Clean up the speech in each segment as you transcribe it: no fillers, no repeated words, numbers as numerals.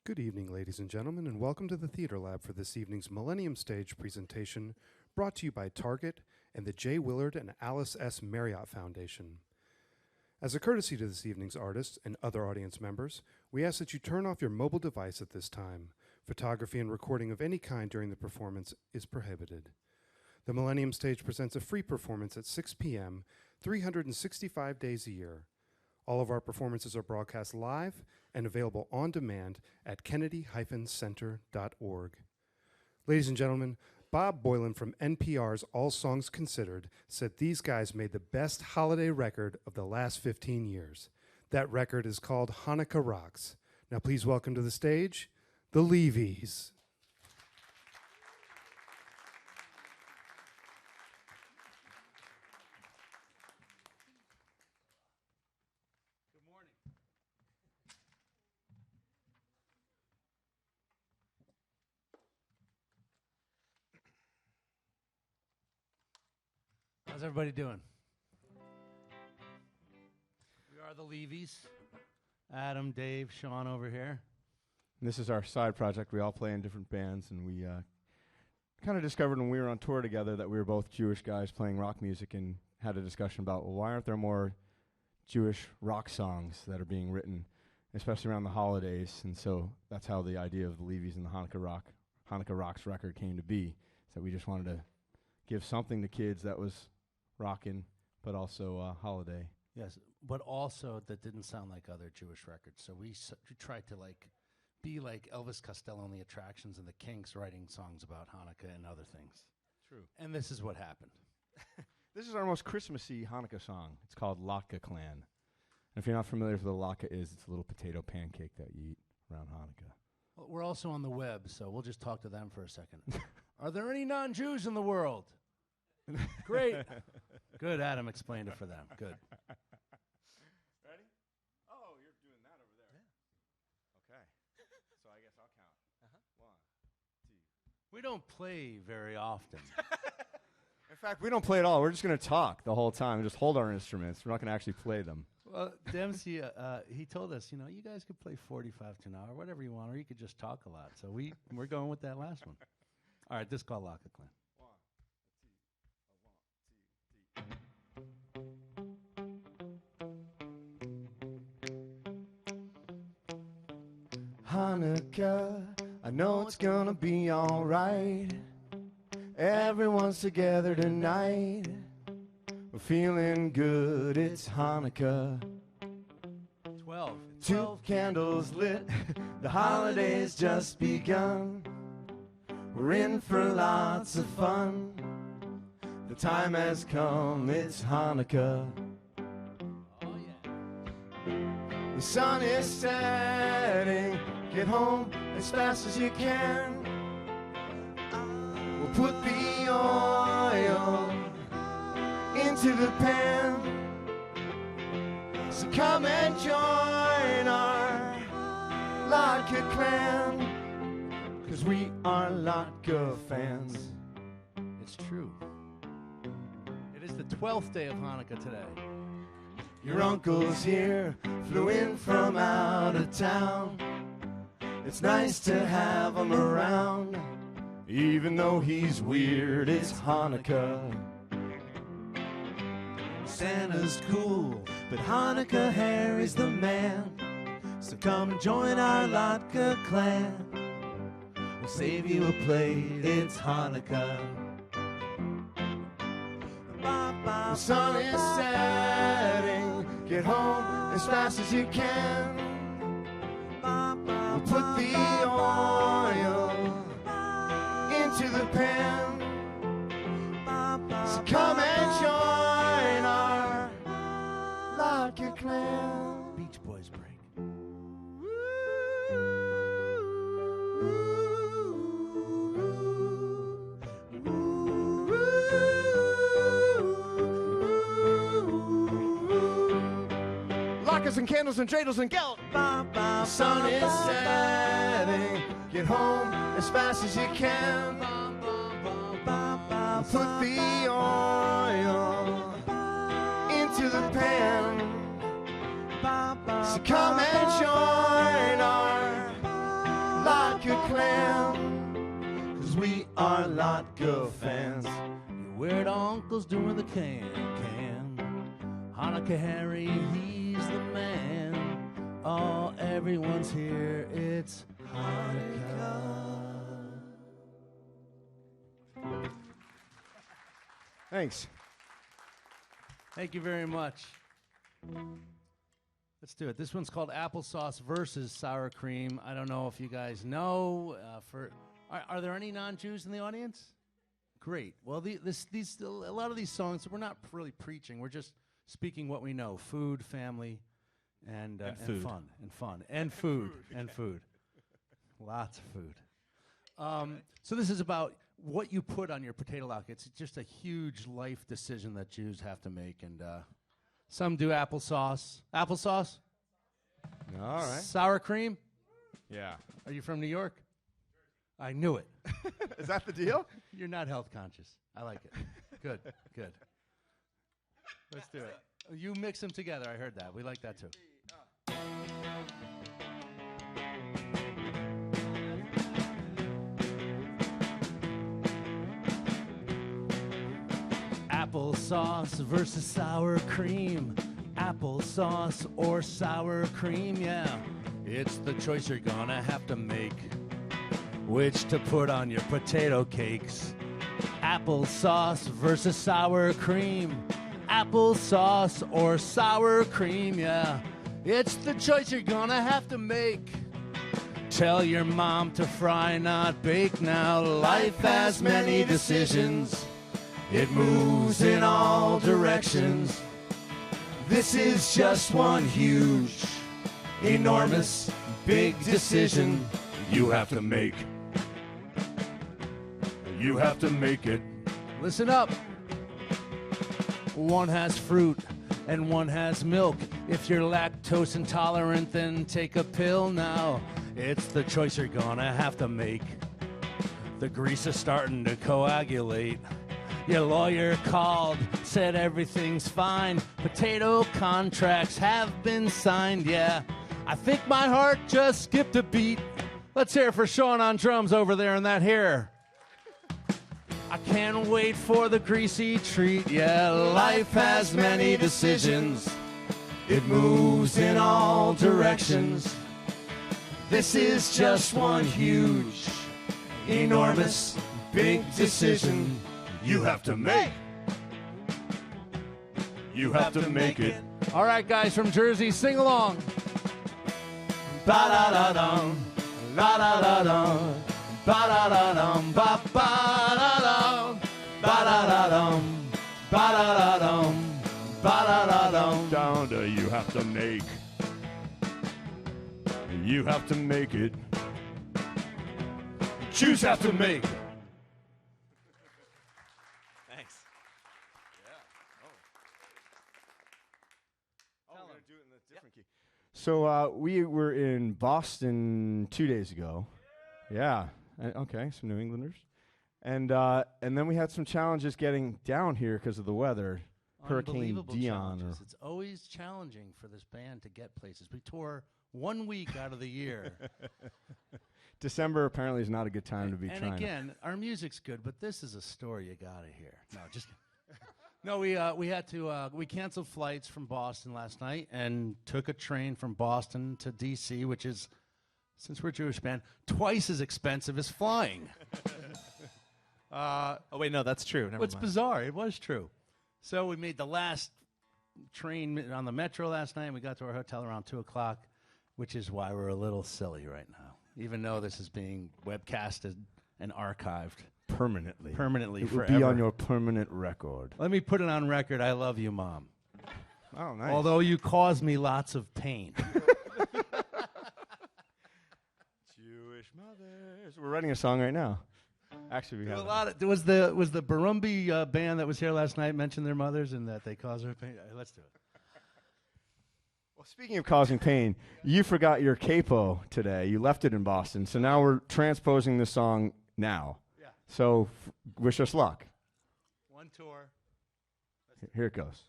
Good evening, ladies and gentlemen, and welcome to the Theater Lab for this evening's Millennium Stage presentation, brought to you by Target and the J. Willard and Alice S. Marriott Foundation. As a courtesy to this evening's artists and other audience members, we ask that you turn off your mobile device at this time. Photography and recording of any kind during the performance is prohibited. The Millennium Stage presents a free performance at 6 p.m., 365 days a year. All of our performances are broadcast live and available on demand at kennedy-center.org. Ladies and gentlemen, Bob Boylan from NPR's All Songs Considered said these guys made the best holiday record of the last 15 years. That record is called Hanukkah Rocks. Now please welcome to the stage, the LeeVees. How's everybody doing? We are the Levees. Adam, Dave, Sean over here. And this is our side project. We all play in different bands, and we kind of discovered when we were on tour together that we were both Jewish guys playing rock music, and had a discussion about, well, why aren't there more Jewish rock songs that are being written, especially around the holidays? And so that's how the idea of the Levees and the Hanukkah Rocks record came to be. So we just wanted to give something to kids that was rockin', but also holiday. Yes, but also that didn't sound like other Jewish records. So we tried to be like Elvis Costello and the Attractions and the Kinks, writing songs about Hanukkah and other things. True. And this is what happened. This is our most Christmassy Hanukkah song. It's called Latka Clan. And if you're not familiar with what a latke is, it's a little potato pancake that you eat around Hanukkah. Well, we're also on the web, so we'll just talk to them for a second. Are there any non-Jews in the world? Great. Good, Adam explained it for them. Good. Ready? Oh, you're doing that over there. Yeah. Okay. So I guess I'll count. 1, 2. We don't play very often. In fact, we don't play at all. We're just going to talk the whole time and just hold our instruments. We're not going to actually play them. Well, Dempsey, he told us, you guys could play 45 to an hour, whatever you want, or you could just talk a lot. So we're going with that last one. All right, this is called Latka Clan. Hanukkah, I know it's gonna be alright. Everyone's together tonight. We're feeling good, it's Hanukkah. 12 candles lit, the holiday's just begun. We're in for lots of fun. The time has come, it's Hanukkah. Oh yeah. The sun is setting. Get home as fast as you can. We'll put the oil into the pan. So come and join our Latka Clan, 'cause we are Latka fans. It's true. It is the 12th day of Hanukkah today. Your uncle's here, flew in from out of town. It's nice to have him around. Even though he's weird, it's Hanukkah. Santa's cool, but Hanukkah Harry's the man. So come join our Latka Clan. We'll save you a plate, it's Hanukkah. The sun is setting. Get home as fast as you can. We'll put the oil into the pan. So come and join our Latka Clan. Beach Boys break. Latkes and candles and dreidels and Gelt. The sun is setting. Get home as fast as you can. Put the oil into the pan. So come and join our are Latka fans. Your weird uncle's doing the can. Hanukkah Harry, he's the man. Oh, everyone's here, it's Hanukkah. Thanks. Thank you very much. Let's do it. This one's called Applesauce versus Sour Cream. I don't know if you guys know. Are there any non-Jews in the audience? Great. Well, a lot of these songs, we're not really preaching. We're just speaking what we know: food, family, and fun, and food, and food. Lots of food. So this is about what you put on your potato lock. It's just a huge life decision that Jews have to make, and some do applesauce. Applesauce? All right. Sour cream? Yeah. Are you from New York? I knew it. Is that the deal? You're not health conscious. I like it. Good. Let's do it. You mix them together. I heard that. We like that too. Applesauce versus sour cream. Applesauce or sour cream, yeah. It's the choice you're gonna have to make. Which to put on your potato cakes. Applesauce versus sour cream. Applesauce or sour cream, yeah. It's the choice you're gonna have to make. Tell your mom to fry, not bake. Now life has many decisions. It moves in all directions. This is just one huge, enormous, big decision you have to make. You have to make it. Listen up. One has fruit and one has milk. If you're lactose intolerant, then take a pill now. It's the choice you're gonna have to make. The grease is starting to coagulate. Your lawyer called, said everything's fine. Potato contracts have been signed, yeah. I think my heart just skipped a beat. Let's hear it for Sean on drums over there in that hair. I can't wait for the greasy treat, yeah. Life has many decisions. It moves in all directions. This is just one huge, enormous, big decision you have to make. You have to make it. All right, guys from Jersey, sing along. Ba-da-da-dum, la-da-da-dum, ba-da-da-dum, ba-ba-da-dum, ba-da-da-dum, ba-da-da-dum, ba-da-da-dum. Down to you have to make. You have to make it. Jews have to make. Thanks. Yeah. Oh, we're going to do it in a different key. So we were in Boston 2 days ago. Yeah. Okay, some New Englanders. And then we had some challenges getting down here because of the weather. Hurricane Dion. It's always challenging for this band to get places. We tour 1 week out of the year. December apparently is not a good time to be trying. And again, our music's good, but this is a story you gotta hear. No, just no. We canceled flights from Boston last night and took a train from Boston to D.C., which is, since we're a Jewish band, twice as expensive as flying. Oh wait, no, that's true. Never What's mind. bizarre? It was true. So we made the last train on the metro last night. And we got to our hotel around 2:00, which is why we're a little silly right now, even though this is being webcasted and archived Permanently. It will forever. be on your permanent record. Let me put it on record. I love you, Mom. Oh, nice. Although you cause me lots of pain. Jewish mothers. We're writing a song right now. Actually, we have a lot. Was the Barumbi band that was here last night mention their mothers and that they cause her pain? Let's do it. Well, speaking of causing pain, you forgot your capo today. You left it in Boston, so now we're transposing the song now. Yeah. So wish us luck. One tour. Here it goes.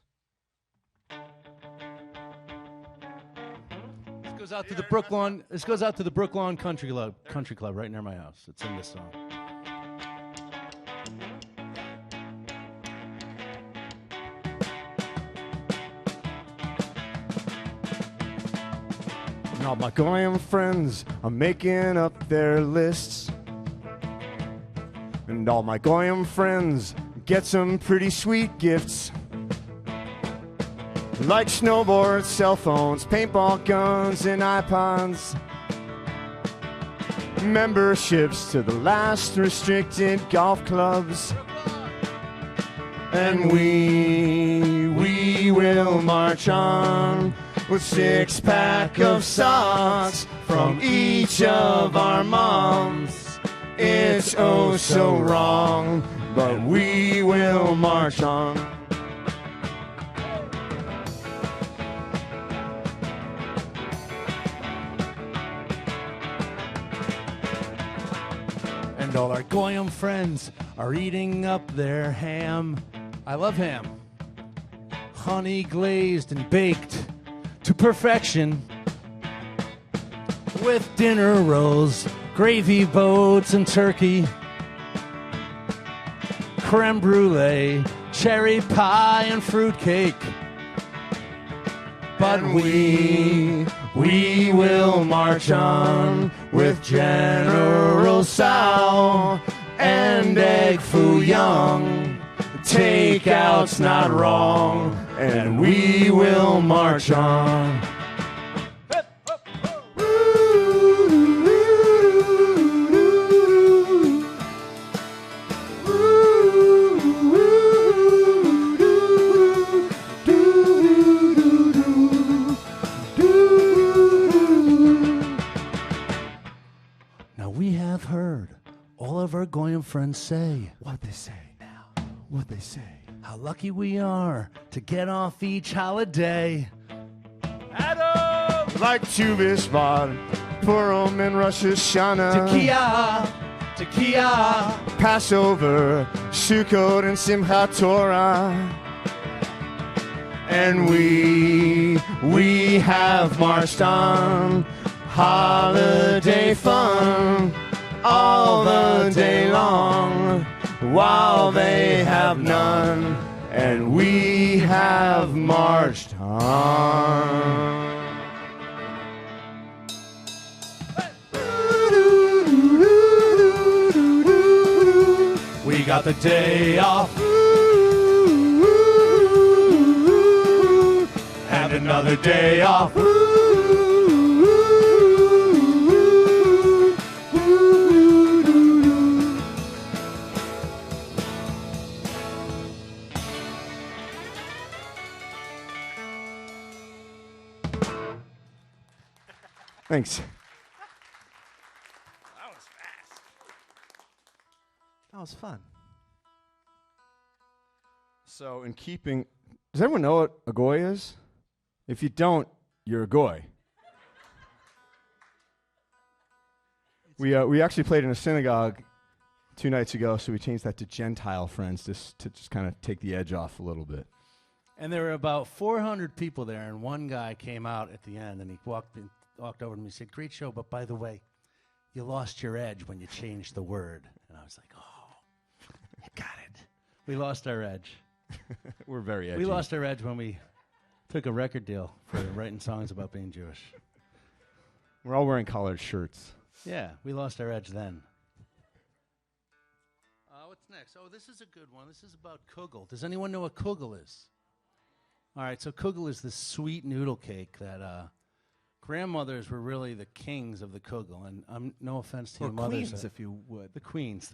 This goes out to the Brooklawn. This goes out to the Brooklawn Country Club right near my house. It's in this song. And all my Goyim friends are making up their lists. And all my Goyim friends get some pretty sweet gifts. Like snowboards, cell phones, paintball guns, and iPods. Memberships to the last restricted golf clubs. And we will march on with 6-pack of socks from each of our moms. It's oh so wrong, but we will march on. And all our Goyim friends are eating up their ham. I love ham. Honey glazed and baked to perfection. With dinner rolls, gravy boats, and turkey. Creme brulee, cherry pie, and fruitcake. But we will march on with General Tso and Egg Foo Young. Takeout's not wrong, and we will march on. Of our Goyim friends say What they say now, what they say. How lucky we are to get off each holiday. Adam! Like Tu B'Shvat, Purim and Rosh Hashanah. Tekiah, Passover, Sukkot and Simchat Torah. And we have marched on holiday fun all the day long, while they have none, and we have marched on. We got the day off, and another day off. Thanks. That was fast. That was fun. So, in keeping, does everyone know what a goy is? If you don't, you're a goy. We actually played in a synagogue 2 nights ago, so we changed that to Gentile friends just to kind of take the edge off a little bit. And there were about 400 people there, and one guy came out at the end, and he walked over to me and said, "Great show, but by the way, you lost your edge when you changed the word." And I was like, "Oh, got it." We lost our edge. We're very edgy. We lost our edge when we took a record deal for writing songs about being Jewish. We're all wearing collared shirts. Yeah, we lost our edge then. What's next? Oh, this is a good one. This is about Kugel. Does anyone know what Kugel is? All right, so Kugel is this sweet noodle cake that grandmothers were really the kings of the Kugel. And no offense to Or your mothers. queens, if you would. The queens.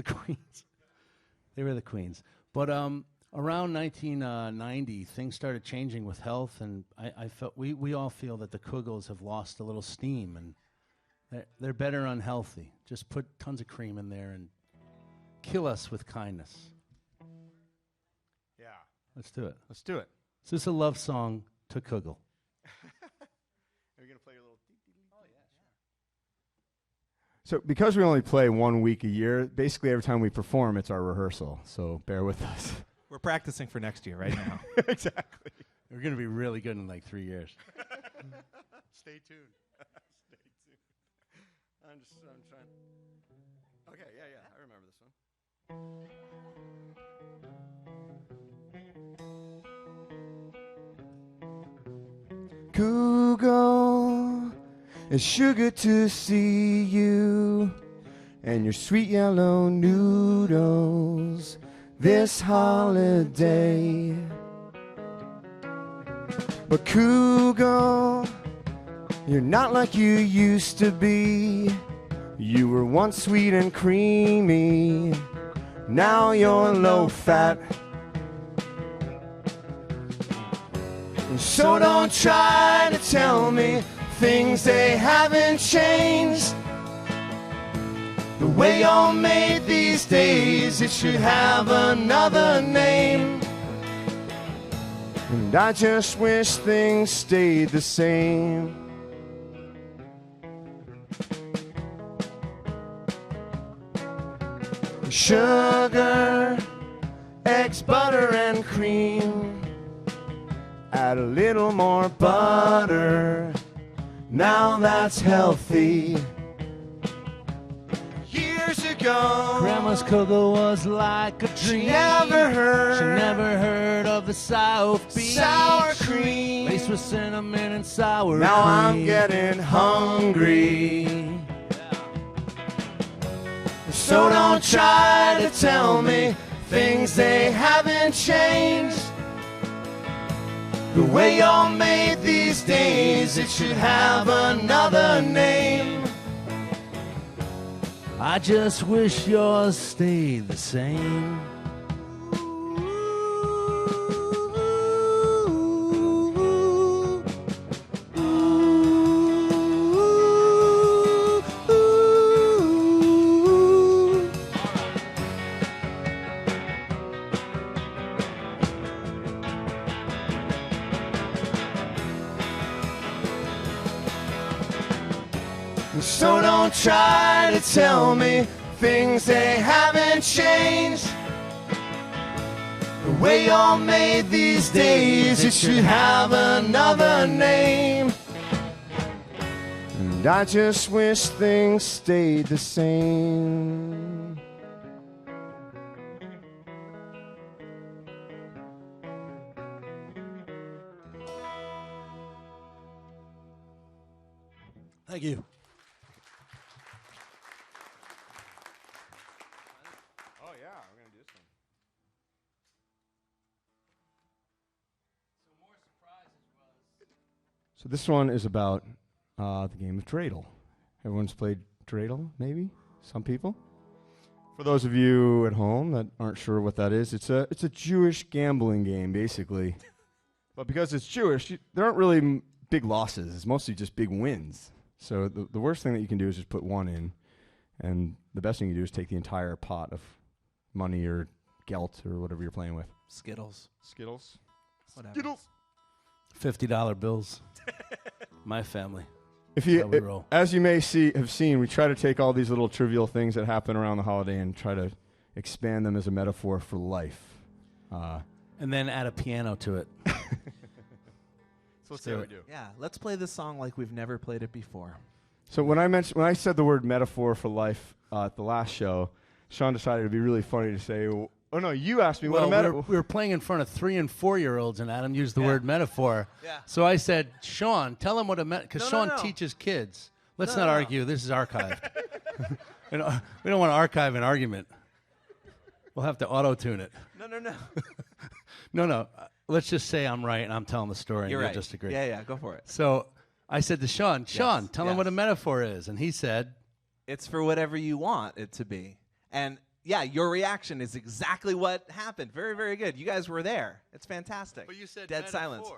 They were the queens. But around 1990, things started changing with health, and I felt we all feel that the Kugels have lost a little steam, and they're better unhealthy. Just put tons of cream in there and kill us with kindness. Yeah. Let's do it. Let's do it. So this is a love song to Kugel. Are you going to play your little... Oh, yeah, sure. So because we only play 1 week a year, basically every time we perform, it's our rehearsal. So bear with us. We're practicing for next year right now. Exactly. We're going to be really good in like 3 years. Stay tuned. Stay tuned. I'm trying. Okay, yeah, I remember this one. Kugel, It's sugar to see you and your sweet yellow noodles this holiday. But Kugel, you're not like you used to be. You were once sweet and creamy, now you're low fat. So don't try to tell me things they haven't changed. The way you're made these days, it should have another name. And I just wish things stayed the same. Sugar, eggs, butter, and cream. Add a little more butter. Now that's healthy. Years ago, Grandma's Kugel was like a dream. she never heard of the South Beach. sour cream. Laced with cinnamon and sour Now cream. I'm getting hungry. So don't try to tell me things they haven't changed. The way you're made these days, it should have another name. I just wish yours stayed the same. So don't try to tell me things they haven't changed. The way you're made these days, it should have another name. And I just wish things stayed the same. Thank you. Oh yeah, we're gonna do this one. So this one is about the game of Dreidel. Everyone's played Dreidel, maybe? Some people. For those of you at home that aren't sure what that is, it's a Jewish gambling game, basically. But because it's Jewish, there aren't really big losses. It's mostly just big wins. So the worst thing that you can do is just put one in, and the best thing you do is take the entire pot of money or Gelt or whatever you're playing with. Skittles. Skittles. Whatever. $50 bills. My family. If That's how we roll. as you may have seen, we try to take all these little trivial things that happen around the holiday and try to expand them as a metaphor for life. And then add a piano to it. So let's see how we do. Yeah, let's play this song like we've never played it before. So when I said the word metaphor for life at the last show, Sean decided it'd be really funny to say, oh no, you asked me what a metaphor. we were playing in front of 3 and 4-year-olds, and Adam used the Yeah. word metaphor. Yeah. So I said, Sean, tell him what a because No, Sean no. teaches kids. Let's No, not no. argue. This is archived. we don't want to archive an argument. We'll have to auto-tune it. No. No. Let's just say I'm right, and I'm telling the story, You're and right. you'll just agree. Yeah, go for it. So I said to Sean, tell him yes. what a metaphor is. And he said, It's for whatever you want it to be. And yeah, your reaction is exactly what happened. Very, very good. You guys were there. It's fantastic. But you said dead silence.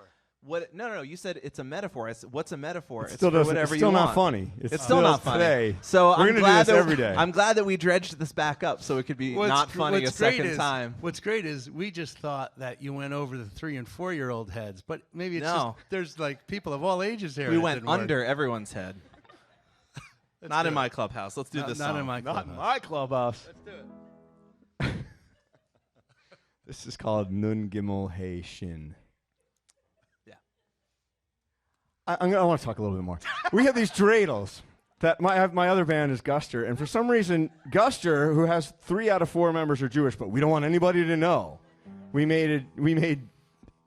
What? No. You said it's a metaphor. I said, what's a metaphor? It's Still for doesn't- whatever it's still you not want. funny. It's still not funny. Today. So We're I'm gonna glad do this that every day. I'm glad that we dredged this back up so it could be not funny a second time. What's great is we just thought that you went over the 3 and 4-year-old heads, but maybe it's No. just there's like people of all ages here. We and it went didn't work. under everyone's head. Let's Not do in it. my clubhouse. Let's do Not- this not song. in my Not clubhouse. my clubhouse. Let's do it. This is called Nun Gimel Hey Shin. Yeah. I want to talk a little bit more. We have these dreidels. That my other band is Guster, and for some reason, Guster, who has 3 out of 4 members are Jewish, but we don't want anybody to know. We made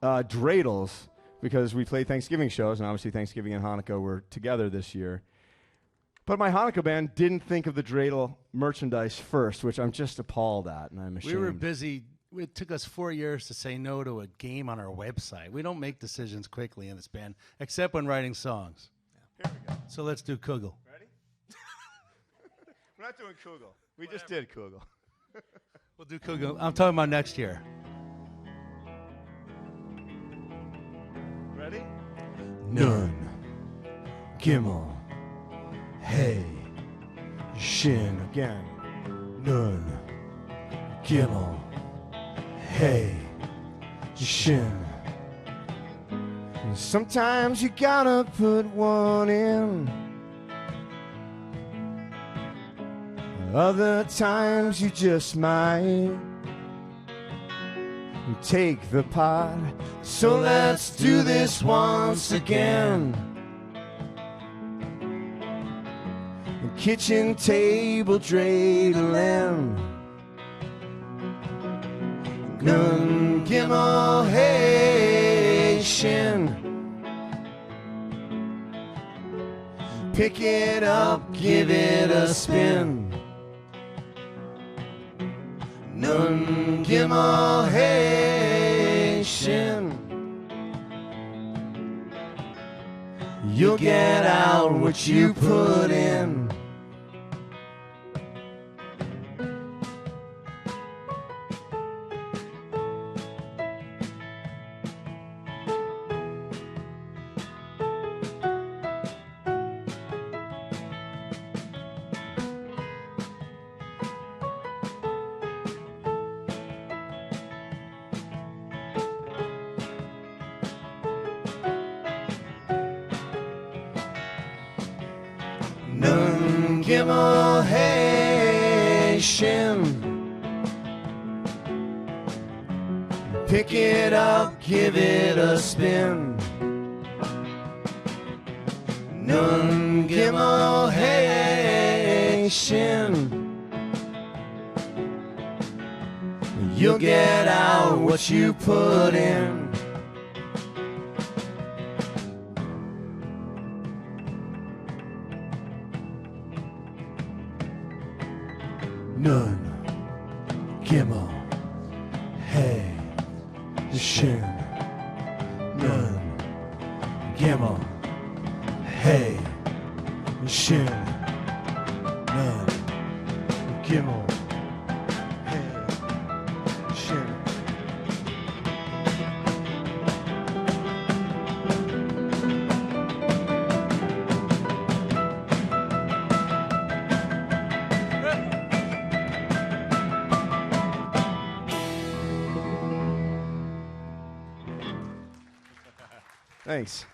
dreidels because we play Thanksgiving shows, and obviously Thanksgiving and Hanukkah were together this year. But my Hanukkah band didn't think of the Dreidel merchandise first, which I'm just appalled at, and I'm ashamed. We were busy. It took us 4 years to say no to a game on our website. We don't make decisions quickly in this band, except when writing songs. Here we go. So let's do Kugel. Ready? We're not doing Kugel. We just did Kugel. We'll do Kugel. I'm talking about next year. Ready? Nun, Gimel, Hey, Shin. Again. Nun, Gimel, Hey, Shin. Sometimes you gotta put one in. Other times you just might take the pot. So let's do this once again. Kitchen table dreidelen. Nun Gimel Hey Shin. Pick it up, give it a spin. Nun Gimel Hey Shin. You'll get out what you put in. Nun Gimel Hey Shin. Pick it up, give it a spin. Nun Gimel Hey Shin. You'll get out what you put in. Nun, Gimel, Hey, Shin. Nun, Gimel, Hey, Shin. Nun, Gimel, Hey, Shin. Thanks.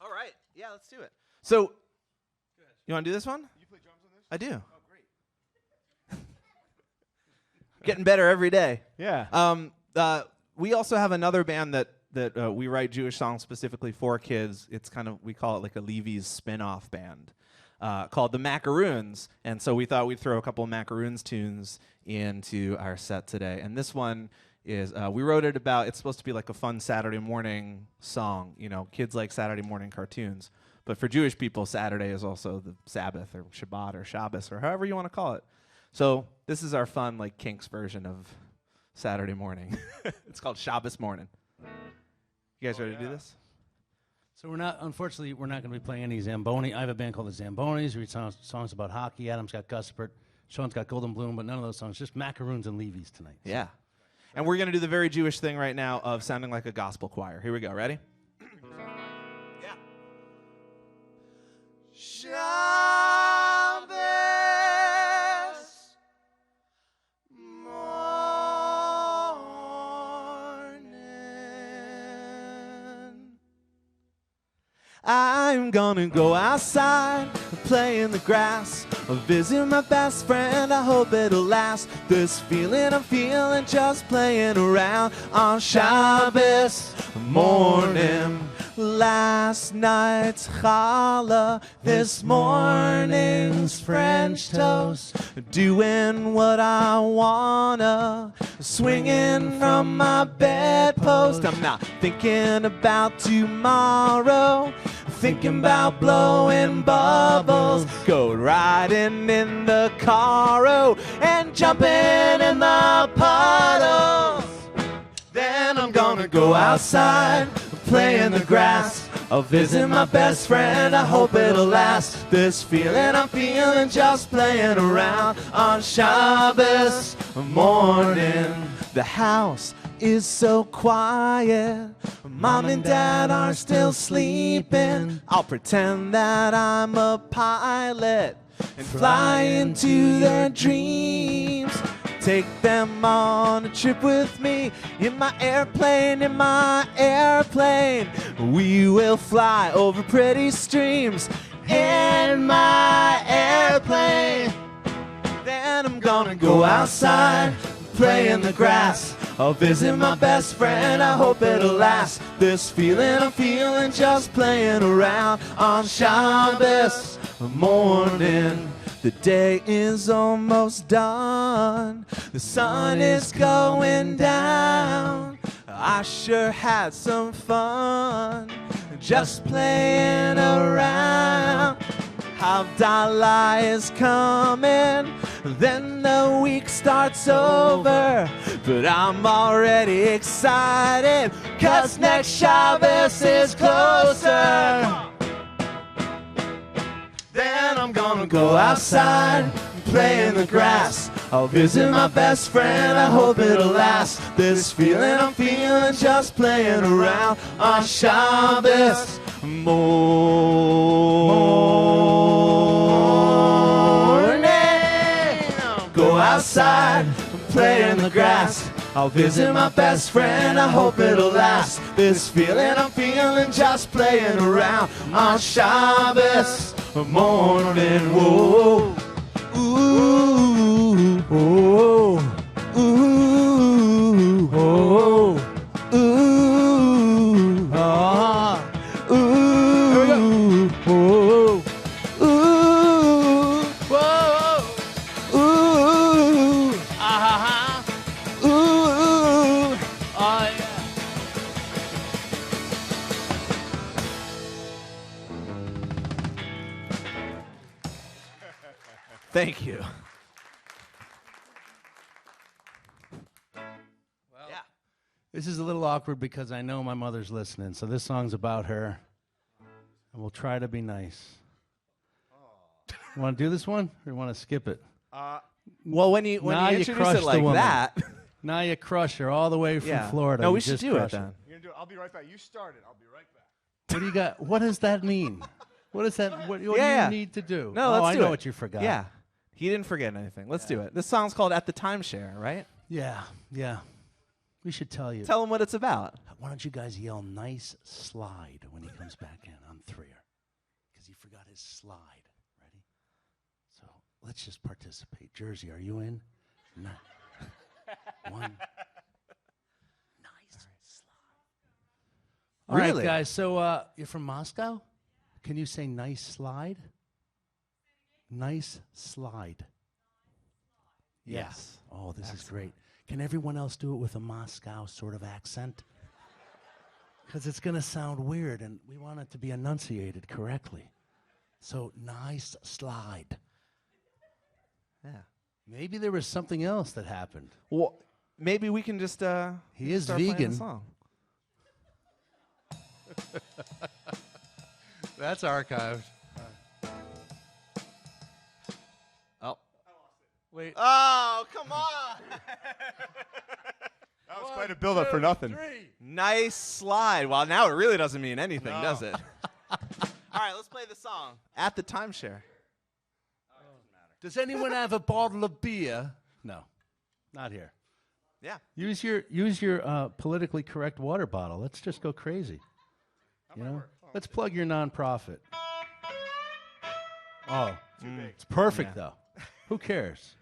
All right. Yeah, let's do it. So, you want to do this one? You play drums on this? I do. Oh, great. Getting better every day. Yeah. We also have another band that we write Jewish songs specifically for kids. It's kind of, we call it like a Levees spin-off band called the Macaroons. And so we thought we'd throw a couple of Macaroons tunes into our set today. And this one is, we wrote it about, it's supposed to be like a fun Saturday morning song. You know, kids like Saturday morning cartoons. But for Jewish people, Saturday is also the Sabbath or Shabbat or Shabbos or however you want to call it. So this is our fun, like, Kinks version of Saturday morning. It's called Shabbos Morning. You guys ready to do this? So unfortunately, we're not going to be playing any Zamboni. I have a band called the Zambonis. We read songs about hockey. Adam's got Guster. Sean's got Golden Bloom, but none of those songs. Just macaroons and Levees tonight. Yeah. And we're going to do the very Jewish thing right now of sounding like a gospel choir. Here we go. Ready? Yeah. Shabbos morning. I'm gonna go outside, play in the grass, visit my best friend, I hope it'll last. This feeling I'm feeling just playing around on Shabbos morning. Last night's challah, this morning's French toast. Doing what I wanna, swinging from my bedpost. I'm not thinking about tomorrow, thinking about blowing bubbles, go riding in the car, oh, and jumping in the puddles. Then I'm gonna go outside, play in the grass. I'll visit my best friend, I hope it'll last. This feeling I'm feeling just playing around on Shabbos morning. The house is so quiet, Mom and Dad are still sleeping. I'll pretend that I'm a pilot and fly into their dreams. Take them on a trip with me in my airplane, in my airplane. We will fly over pretty streams in my airplane. Then I'm gonna go outside, play in the grass. I'll visit my best friend, I hope it'll last. This feeling I'm feeling just playing around on Shabbos morning. The day is almost done, the sun is going down. I sure had some fun just playing around. Havdalah is coming, then the week starts over. But I'm already excited, 'cause next Shabbos is closer. Then I'm gonna go outside and play in the grass. I'll visit my best friend, I hope it'll last. This feeling I'm feeling just playing around on Shabbos morning. Go outside and play in the grass. I'll visit my best friend, I hope it'll last. This feeling I'm feeling just playing around on Shabbos morning. Whoa, ooh, whoa, ooh, whoa, ooh, ah, ooh, whoa, ooh, whoa, ooh, ah, ooh, oh yeah. Thank you. Well, yeah. This is a little awkward because I know my mother's listening, so this song's about her, and we'll try to be nice. You want to do this one, or you want to skip it? Well, when you introduce crush it like the woman. that, Now you crush her all the way from yeah. Florida. No, we You should just do it crush her. then. You're gonna do it. I'll be right back. You started. I'll be right back. What do you got? What does that mean? What is that? What do Yeah. you need to do? No, oh, let's I do know it. what you forgot. Yeah, he didn't forget anything. Let's do it. This song's called "At the Timeshare," right? Yeah, yeah. We should tell you. Tell him what it's about. Why don't you guys yell "nice slide" when he comes back in on threer? Because he forgot his slide. Ready? So let's just participate. Jersey, are you in? One. Nice slide. All right, Really? guys. So you're from Moscow? Can you say "nice slide"? Nice slide. Yes. Oh, this is great. Can everyone else do it with a Moscow sort of accent? Because it's going to sound weird, and we want it to be enunciated correctly. So, nice slide. Yeah. Maybe there was something else that happened. Well, maybe we can just He is start playing vegan. the song. That's archived. Oh. Wait. Oh, come on. That was quite a build-up for nothing. Nice slide. Well, now it really doesn't mean anything, No. does it? All right, let's play the song. At the Timeshare. Does anyone have a bottle of beer? No, not here. Yeah. Use your politically correct water bottle. Let's just go crazy. You know? Let's plug your nonprofit. Oh, it's perfect though. Who cares?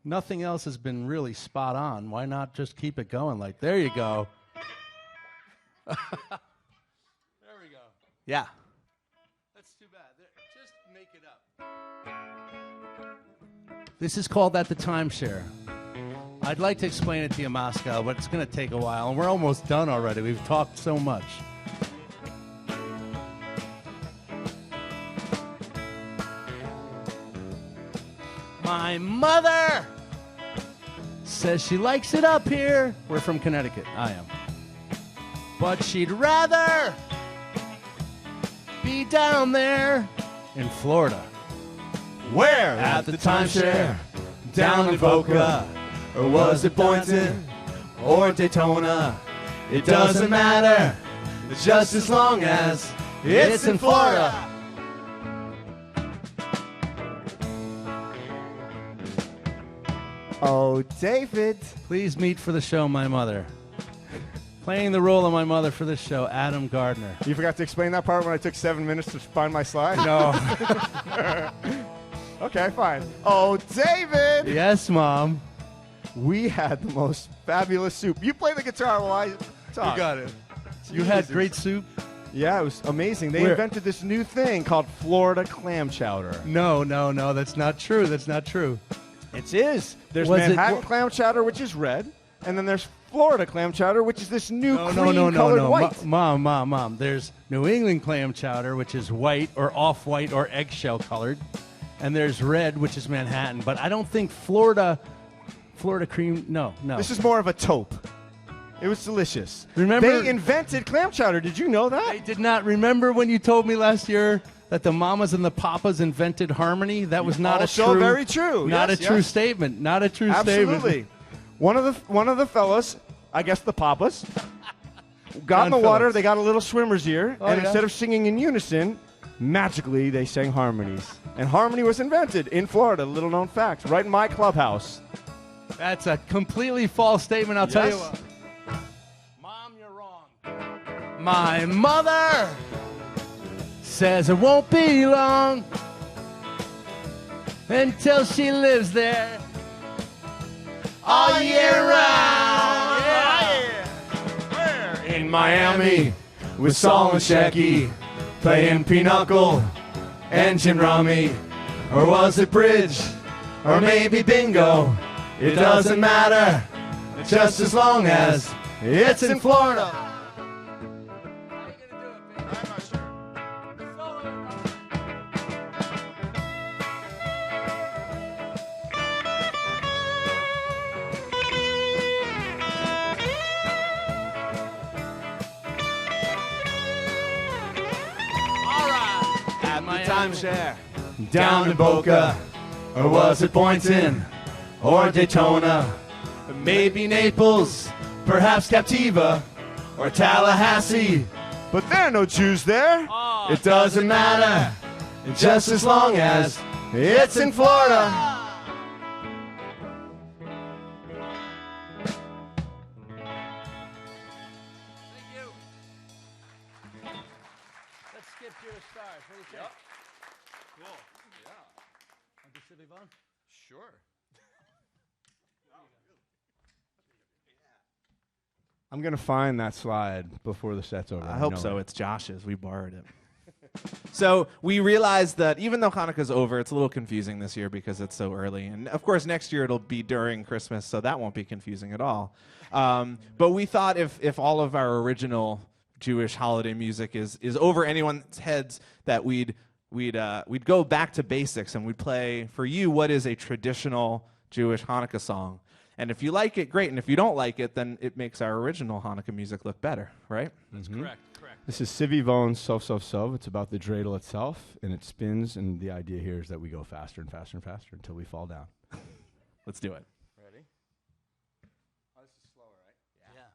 Nothing else has been really spot on. Why not just keep it going? Like, there you go. There we go. Yeah. That's too bad. Just make it up. This is called At the Timeshare. I'd like to explain it to you, Moscow, but it's going to take a while, and we're almost done already. We've talked so much. My mother says she likes it up here. We're from Connecticut. I am. But she'd rather be down there in Florida. Where? At the timeshare, Down in Boca. Or was it Boynton? Or Daytona? It doesn't matter. Just as long as it's in Florida. Oh, David. Please meet for the show my mother. Playing the role of my mother for this show, Adam Gardner. You forgot to explain that part when I took 7 minutes to find my slide? No. Okay, fine. Oh, David! Yes, Mom. We had the most fabulous soup. You play the guitar while I talk. You got it. You had Jesus. great soup? Yeah, it was amazing. They Where? invented this new thing called Florida clam chowder. No, that's not true. That's not true. It is. There's Was it- Manhattan clam chowder, which is red, and then there's Florida clam chowder, which is this new No. cream-colored white. Mom. There's New England clam chowder, which is white or off-white or eggshell colored. And there's red, which is Manhattan. But I don't think Florida cream, no. This is more of a taupe. It was delicious. Remember- They invented clam chowder. Did you know that? I did not remember when you told me last year that the mamas and the papas invented harmony. That was not Also a true, very true. Not Yes, a true yes. statement. Not a true Absolutely. statement. One of the fellas, I guess the papas, got in the John water. Phillips. They got a little swimmer's ear, Oh, and yeah? instead of singing in unison, magically they sang harmonies. And harmony was invented in Florida. Little known fact, right in my clubhouse. That's a completely false statement. I'll tell you Yes. what. Mom, you're wrong. My mother says it won't be long until she lives there all year round. Yeah. In Miami with Saul and Shecky playing pinochle and gin rummy. Or was it bridge? Or maybe bingo? It doesn't matter. Just as long as it's in Florida. At my Timeshare down in Boca, or was it Boynton or Daytona? Maybe Naples, perhaps Captiva or Tallahassee. But there are no Jews there. It doesn't matter, just as long as it's in Florida. Let's skip Jewish stars. What do you think? Cool. Yeah. Uncle Sivivonne? Sure. I'm going to find that slide before the set's over. I hope know so. it. It's Josh's. We borrowed it. So we realized that even though Hanukkah's over, it's a little confusing this year because it's so early. And of course, next year it'll be during Christmas, so that won't be confusing at all. But we thought if all of our original Jewish holiday music is over anyone's heads, that we'd go back to basics and we'd play for you what is a traditional Jewish Hanukkah song. And if you like it, great. And if you don't like it, then it makes our original Hanukkah music look better, right? That's correct. This is Sivivonne Sov. It's about the Dreidel itself, and it spins, and the idea here is that we go faster and faster and faster until we fall down. Let's do it. Ready? Oh, this is slower, right? Yeah.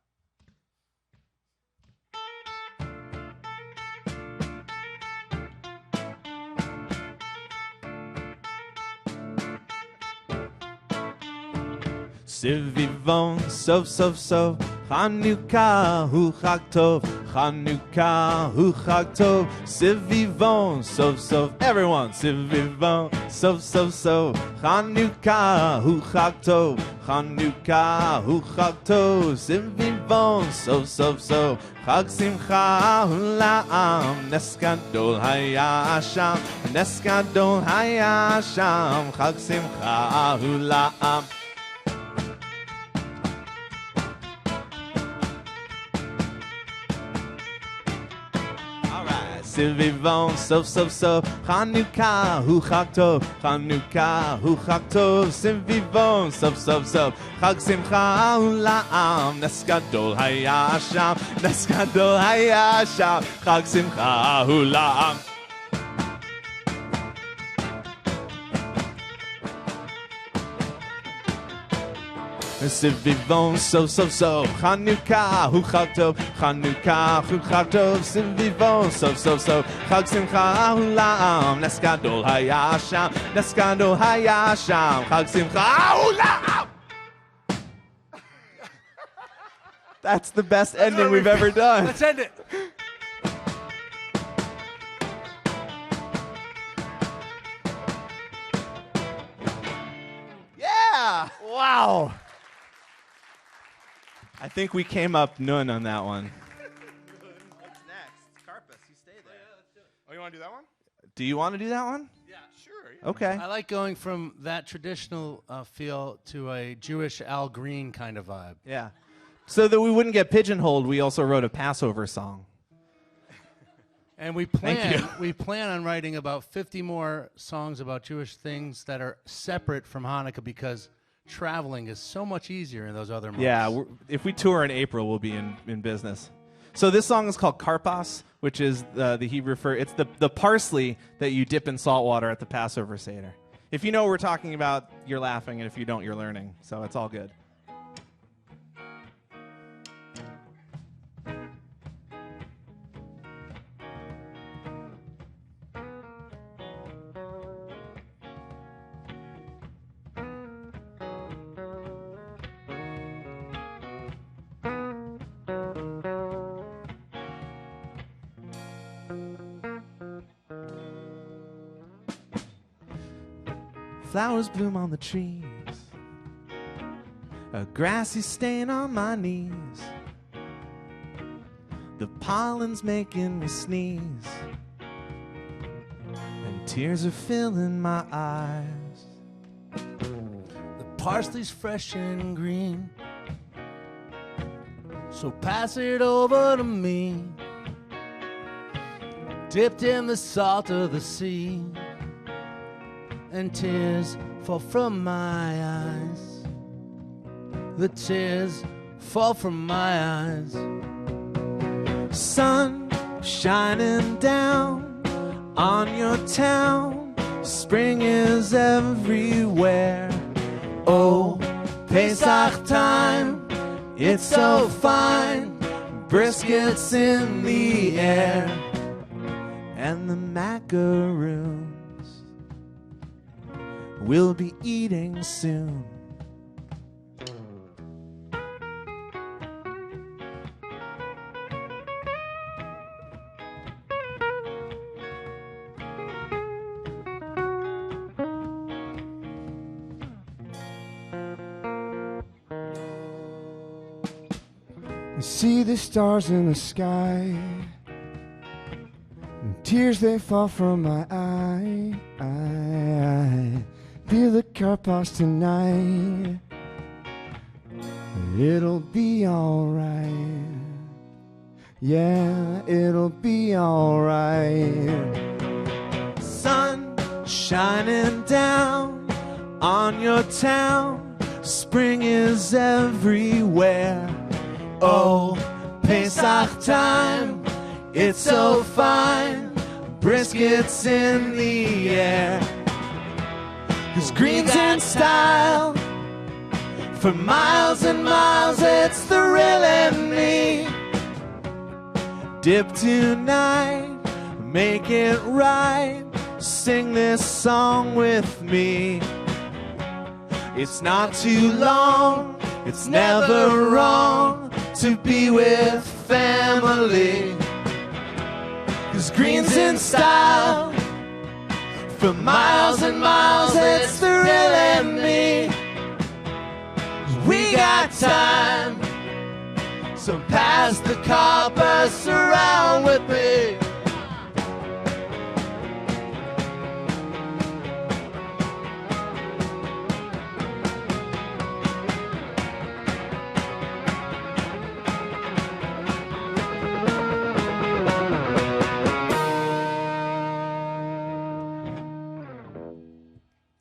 Sivivonne, Sov, Hanukkah hu Chag Tov, Hanukkah hu Chag Tov, Sivivonne, Sov, everyone, Sivivonne, Sov, Hanukkah hu Chag Tov, Hanukkah hu Chag Tov, Sivivonne, Sov, Chag Simcha hu La'am, Nes Gadol haya sham, Nes Gadol haya sham, Chag Simcha hu La'am. Sivivonne, sof, sof, sof. Hanukkah hu chag tov, Hanukkah hu chag tov. Sivivonne, sof, sof, sof. Chag simcha u'la'am, nes gadol haya sham, nes gadol haya sham. Chag simcha u'la'am. Sivivonne, sof, sof, sof. Hanukkah hu chag tov, Hanukkah hu chag tov. Sivivonne, sof, sof, sof. Chag simcha u'la'am, nes gadol haya sham, nes gadol haya sham. Chag simcha u'la'am. That's the best ending we've ever done. Let's end it. Yeah. Wow. I think we came up none on that one. What's next? Karpas, you stay there. Oh, you want to do that one? Do you want to do that one? Yeah, sure. Yeah. Okay. I like going from that traditional feel to a Jewish Al Green kind of vibe. Yeah. So that we wouldn't get pigeonholed, we also wrote a Passover song. And we plan on writing about 50 more songs about Jewish things that are separate from Hanukkah because traveling is so much easier in those other months. Yeah, if we tour in April, we'll be in business. So this song is called Karpas, which is the Hebrew for, it's the parsley that you dip in salt water at the Passover Seder. If you know what we're talking about, you're laughing, and if you don't, you're learning. So it's all good. Flowers bloom on the trees, a grassy stain on my knees. The pollen's making me sneeze, and tears are filling my eyes. The parsley's fresh and green, so pass it over to me. Dipped in the salt of the sea, and tears fall from my eyes. The tears fall from my eyes. Sun shining down on your town. Spring is everywhere. Oh, Pesach time, it's so fine. Briskets in the air, and the macaroons we'll be eating soon. I see the stars in the sky, and tears they fall from my eye. Feel the Karpas tonight. It'll be alright. Yeah, it'll be alright. Sun shining down on your town. Spring is everywhere. Oh, Pesach time, it's so fine. Briskets in the air. 'Cause green's in style. For miles and miles, it's thrilling me. Dip tonight, make it right. Sing this song with me. It's not too long, it's never wrong to be with family. 'Cause green's in style. For miles and miles, it's thrilling me. We got time, so pass the Karpas around with me.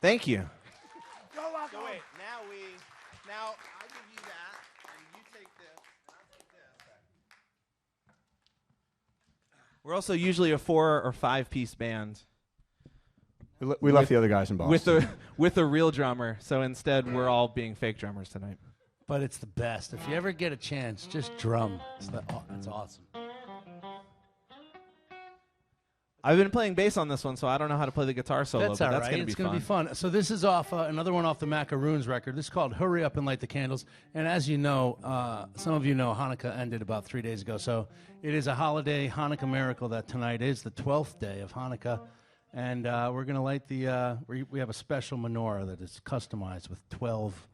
Thank you. Go, Latka. So wait, now I give you that, and you take this, and I'll take this. We're also usually a 4 or 5 piece band We left the other guys in Boston. with a real drummer. So instead, we're all being fake drummers tonight. But it's the best. If you ever get a chance, just drum. That's awesome. I've been playing bass on this one, so I don't know how to play the guitar solo. That's but all that's right. gonna be It's going to be fun. So this is off another one off the Macaroons record. This is called "Hurry Up and Light the Candles." And as you know, some of you know, Hanukkah ended about 3 days ago. So it is a holiday Hanukkah miracle that tonight is the 12th day of Hanukkah, and we're going to light the. We have a special menorah that is customized with 12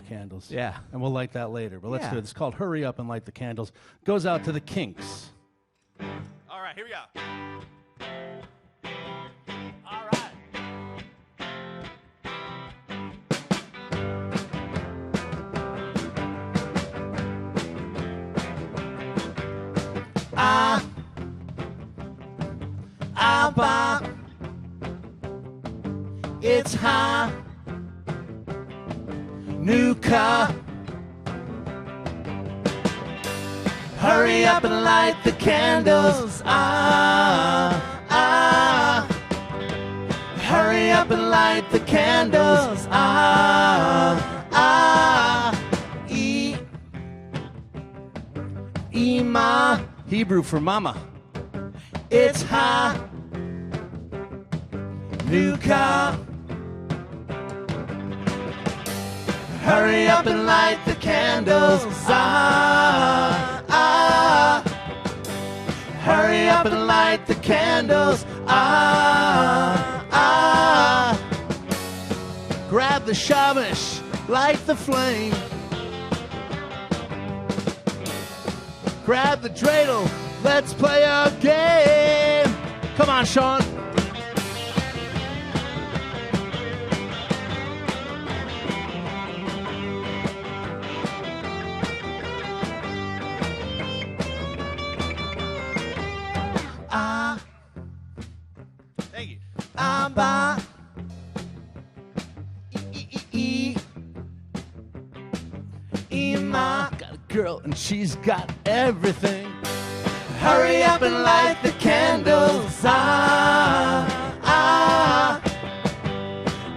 candles. Yeah. And we'll light that later. But let's Yeah. do it. It's called "Hurry Up and Light the Candles." Goes out to the Kinks. All right, here we go. All right. It's Hanukkah. Hurry up and light the candles. Hurry up and light the candles. Ema. Hebrew for mama. It's Hanukkah. Hurry up and light the candles. Hurry up and light the candles. Grab the Shabbos, light the flame. Grab the Dreidel, let's play a game. Come on, Sean. Thank you. Aba. Ema. Got a girl and she's got everything. Hurry up and light the candles.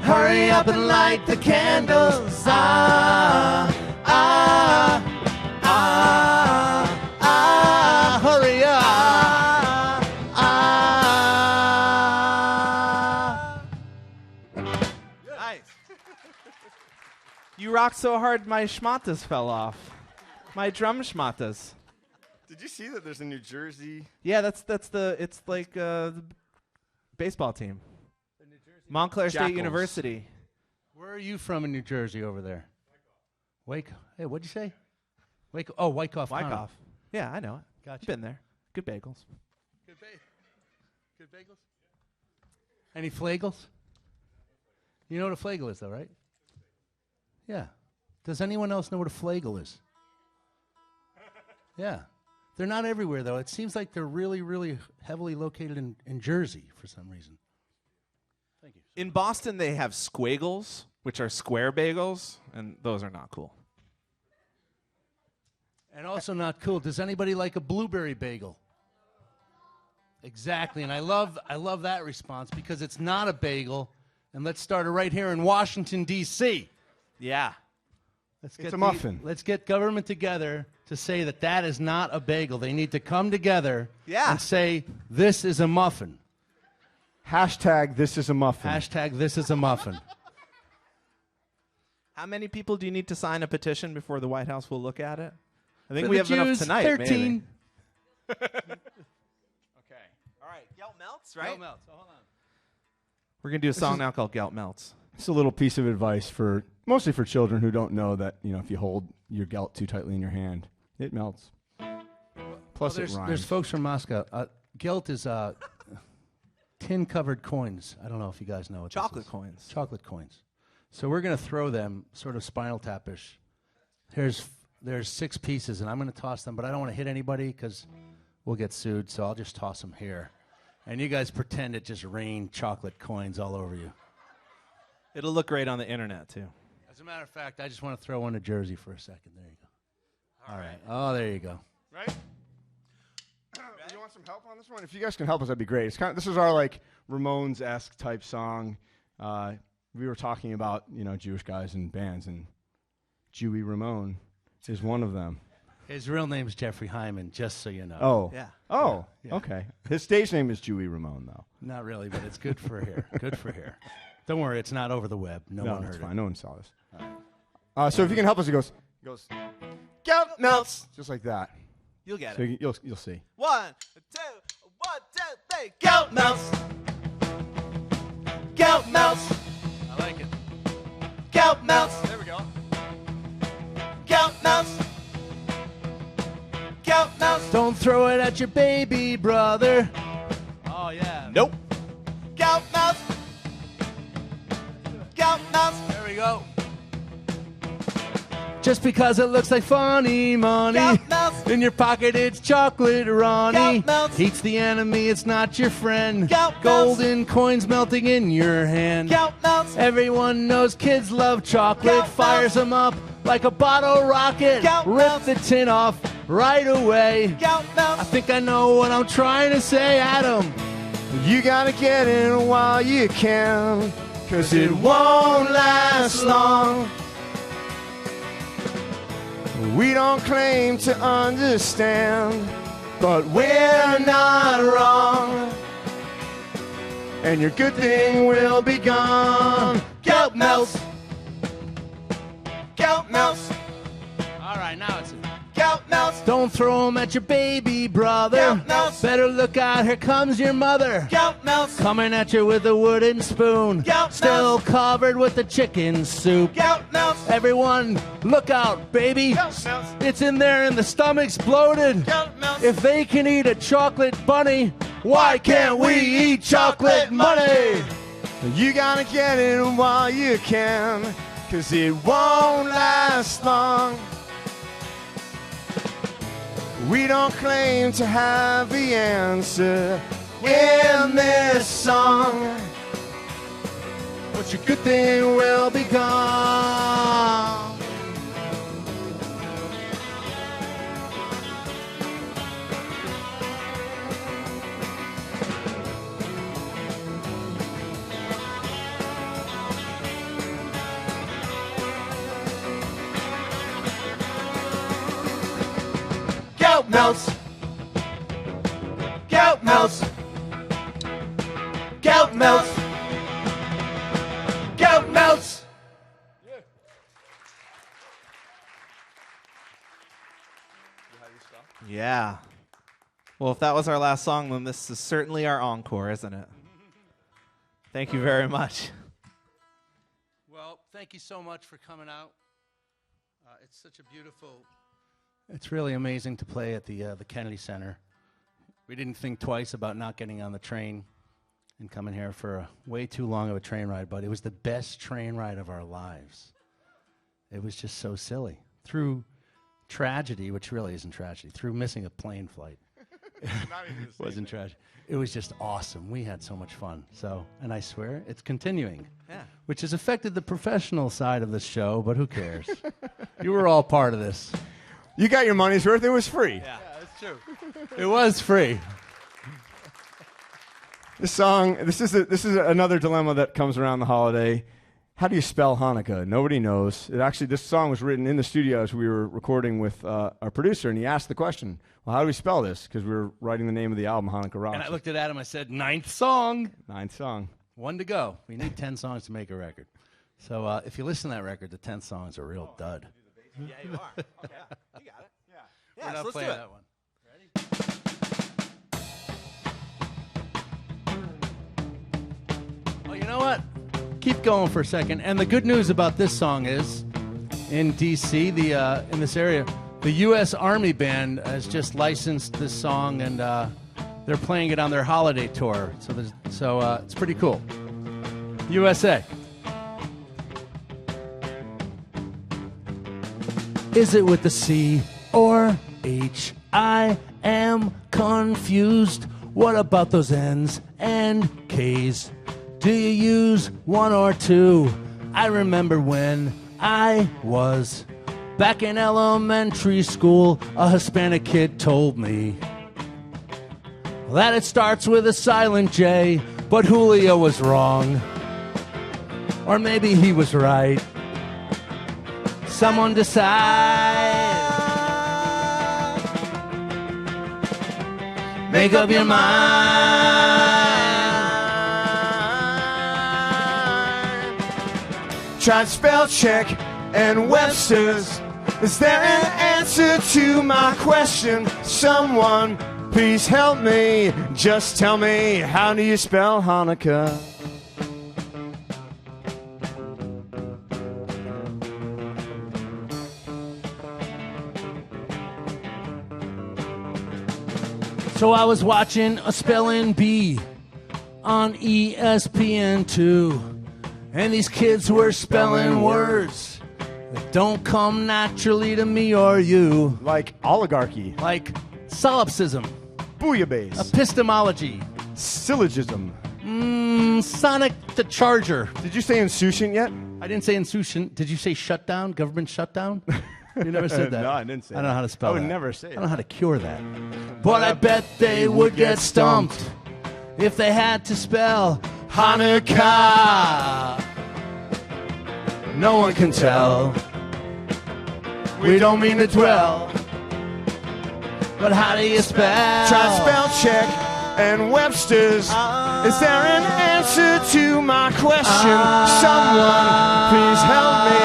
Hurry up and light the candles. Hurry up. Nice. You rocked so hard, my schmatas fell off. My drum schmatas. Did you see that there's a New Jersey? Yeah, it's like the baseball team. Montclair State Jackals. University. Where are you from in New Jersey over there? Wyckoff. Hey, what'd you say? Wyckoff. Oh, Wyckoff. Wyckoff. Yeah, I know it. Gotcha. Been there. Good bagels. Good bagels. Any flagels? You know what a flagel is, though, right? Yeah. Does anyone else know what a flagel is? Yeah. They're not everywhere, though. It seems like they're really, really heavily located in Jersey for some reason. Thank you. In Boston, they have squagles, which are square bagels, and those are not cool. And also not cool. Does anybody like a blueberry bagel? Exactly. And I love that response because it's not a bagel. And let's start it right here in Washington, D.C. Yeah. It's a muffin. Let's get government together to say that is not a bagel. They need to come together and say, this is a muffin. Hashtag this is a muffin. Hashtag this is a muffin. How many people do you need to sign a petition before the White House will look at it? I think For we the have enough Jews, tonight. 13. Okay. All right. Gelt melts, right? Gelt melts. Oh, hold on. We're going to do a song now called Gelt Melts. It's a little piece of advice mostly for children who don't know that, if you hold your gelt too tightly in your hand, it melts. Plus it rhymes. There's folks from Moscow. Gelt is tin-covered coins. I don't know if you guys know what Chocolate this is. coins. Chocolate coins. So we're going to throw them sort of Spinal Tap-ish. There's 6 pieces, and I'm going to toss them, but I don't want to hit anybody because we'll get sued, so I'll just toss them here. And you guys pretend it just rained chocolate coins all over you. It'll look great on the internet, too. As a matter of fact, I just want to throw on a jersey for a second. There you go. All right. Oh, there you go. Right? You want some help on this one? If you guys can help us, that'd be great. It's this is our like Ramones-esque type song. We were talking about Jewish guys and bands, and Jewy Ramon is one of them. His real name's Jeffrey Hyman, just so you know. Oh. Yeah. Oh. Yeah. Okay. His stage name is Jewy Ramon, though. Not really, but it's good for here. Good for here. Don't worry, it's not over the web. No one heard it's fine. it. No one saw this. So if you can help us, he goes, Gelt melts, just like that. You'll get So it. you'll see. 1, 2, 3. Gelt melts. Gelt melts. I like it. Gelt melts. There we go. Gelt melts. Gelt melts. Don't throw it at your baby brother. Oh, yeah. Nope. Gelt melts. Gelt melts. There we go. Just because it looks like funny money. Gelt melts. In your pocket, it's chocolate, Ronnie. Gelt melts. Heat's the enemy, it's not your friend. Gelt melts. Golden coins melting in your hand. Gelt melts. Everyone knows kids love chocolate. Gelt Fires them up like a bottle rocket. Gelt Rip melts. the tin off right away. Gelt melts. I think I know what I'm trying to say, Adam. You gotta get in while you can, 'cause it won't last long. We don't claim to understand, but we're not wrong. And your good thing will be gone. Gelt melts. Gelt melts. All right, now it's Gelt melts. Don't throw 'em at your baby brother. Gelt melts. Better look out, here comes your mother. Gelt melts. Coming at you with a wooden spoon. Gelt Still melts. covered with the chicken soup. Gelt melts. Everyone, look out, baby. Gelt melts. It's in there and the stomach's bloated. Gelt melts. If they can eat a chocolate bunny, why can't we eat chocolate money? You gotta get in while you can, 'cause it won't last long. We don't claim to have the answer in this song, but your good thing will be gone. Gelt melts. Gelt melts. Gelt melts. Gelt melts. Yeah. Well, if that was our last song, then this is certainly our encore, isn't it? Thank you very much. Well, thank you so much for coming out. It's such a beautiful... It's really amazing to play at the Kennedy Center. We didn't think twice about not getting on the train and coming here for a way too long of a train ride, but it was the best train ride of our lives. It was just so silly. Through tragedy, which really isn't tragedy, through missing a plane flight. Wasn't tragic. It was just awesome. We had so much fun. So, and I swear, it's continuing. Yeah. Which has affected the professional side of this show, but who cares? You were all part of this. You got your money's worth. It was free. Yeah. That's true. It was free. This song, this is another dilemma that comes around the holiday. How do you spell Hanukkah? Nobody knows. This song was written in the studio as we were recording with our producer, and he asked the question, well, how do we spell this? Because we were writing the name of the album, Hanukkah Rocks. And I looked at Adam, I said, 9th song. 9th song. 1 to go. We need 10 songs to make a record. So if you listen to that record, the 10th song is a real dud. Yeah, you are. Okay. You got it. Yeah. We're not So let's do playing it. that one. Ready? Oh, you know what? Keep going for a second. And the good news about this song is, in D.C., in this area, the U.S. Army Band has just licensed this song, and they're playing it on their holiday tour. So it's pretty cool. USA. Is it with the C or H? I am confused. What about those N's and K's? Do you use 1 or 2? I remember when I was back in elementary school, a Hispanic kid told me that it starts with a silent J, but Julio was wrong. Or maybe he was right. Someone decide. Make up your mind. Tried spell check and Webster's. Is there an answer to my question? Someone, please help me. Just tell me, how do you spell Hanukkah? So I was watching a spelling bee on ESPN2, and these kids were spelling words that don't come naturally to me or you. Like oligarchy, Like solipsism, bouillabaisse, epistemology, syllogism. Sonic the Charger. Did you say insouciant yet? I didn't say insouciant. Did you say shutdown? Government shutdown? You never said that. No, I didn't say I don't know how to spell I would that. never say I it. don't know how to cure that. But I bet they would get stumped if they had to spell Hanukkah. No one can tell. We don't mean to dwell. But how do you spell? Try spell check and Webster's. Is there an answer to my question? Someone, please help me.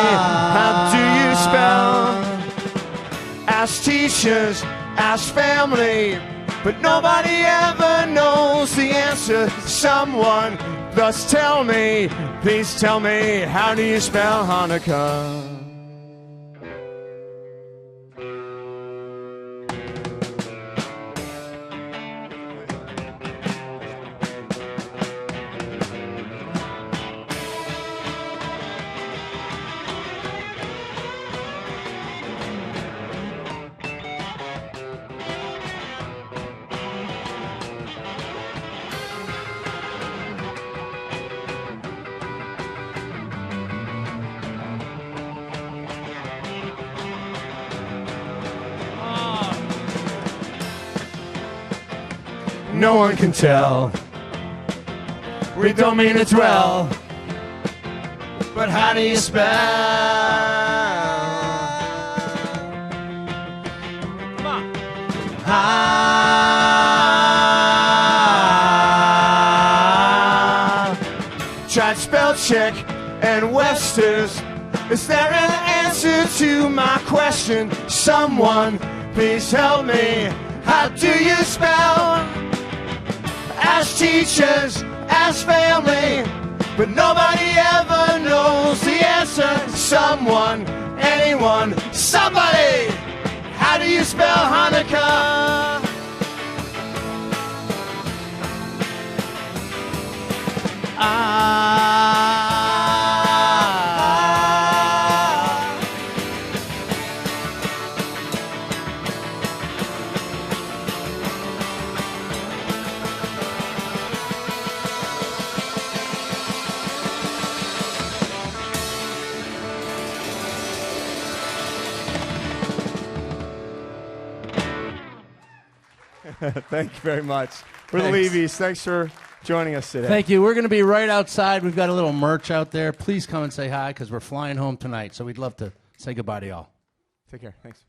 How do you spell? Ask teachers, ask family, but nobody ever knows the answer. Someone, thus tell me, please tell me, how do you spell Hanukkah? No one can tell. We don't mean to dwell. But how do you spell? Come on. Tried spell check and Webster's. Is there an answer to my question? Someone, please help me. How do you spell? Ask teachers, ask family, but nobody ever knows the answer. Someone, anyone, somebody. How do you spell Hanukkah? Thank you very much. For the Thanks. Levees, thanks for joining us today. Thank you. We're going to be right outside. We've got a little merch out there. Please come and say hi because we're flying home tonight. So we'd love to say goodbye to y'all. Take care. Thanks.